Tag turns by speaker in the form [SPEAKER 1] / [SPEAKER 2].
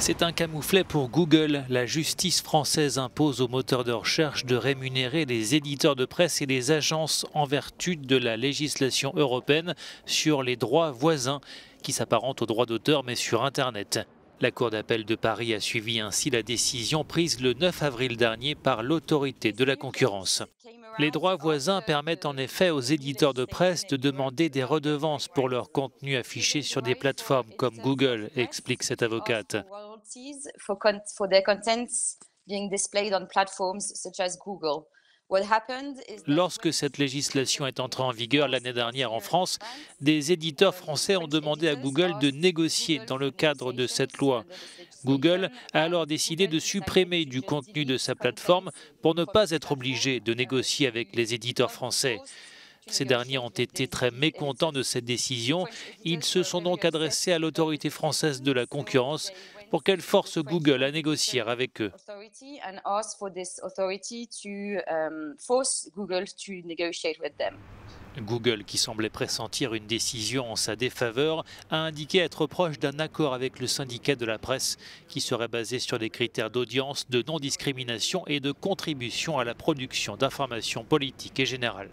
[SPEAKER 1] C'est un camouflet pour Google. La justice française impose aux moteurs de recherche de rémunérer les éditeurs de presse et les agences en vertu de la législation européenne sur les droits voisins, qui s'apparentent aux droits d'auteur mais sur Internet. La Cour d'appel de Paris a suivi ainsi la décision prise le 9 avril dernier par l'autorité de la concurrence. Les droits voisins permettent en effet aux éditeurs de presse de demander des redevances pour leur contenu affiché sur des plateformes comme Google, explique cette avocate. Lorsque cette législation est entrée en vigueur l'année dernière en France, des éditeurs français ont demandé à Google de négocier dans le cadre de cette loi. Google a alors décidé de supprimer du contenu de sa plateforme pour ne pas être obligé de négocier avec les éditeurs français. Ces derniers ont été très mécontents de cette décision. Ils se sont donc adressés à l'autorité française de la concurrence pour qu'elle force Google à négocier avec eux. Google, qui semblait pressentir une décision en sa défaveur, a indiqué être proche d'un accord avec le syndicat de la presse qui serait basé sur des critères d'audience, de non-discrimination et de contribution à la production d'informations politiques et générales.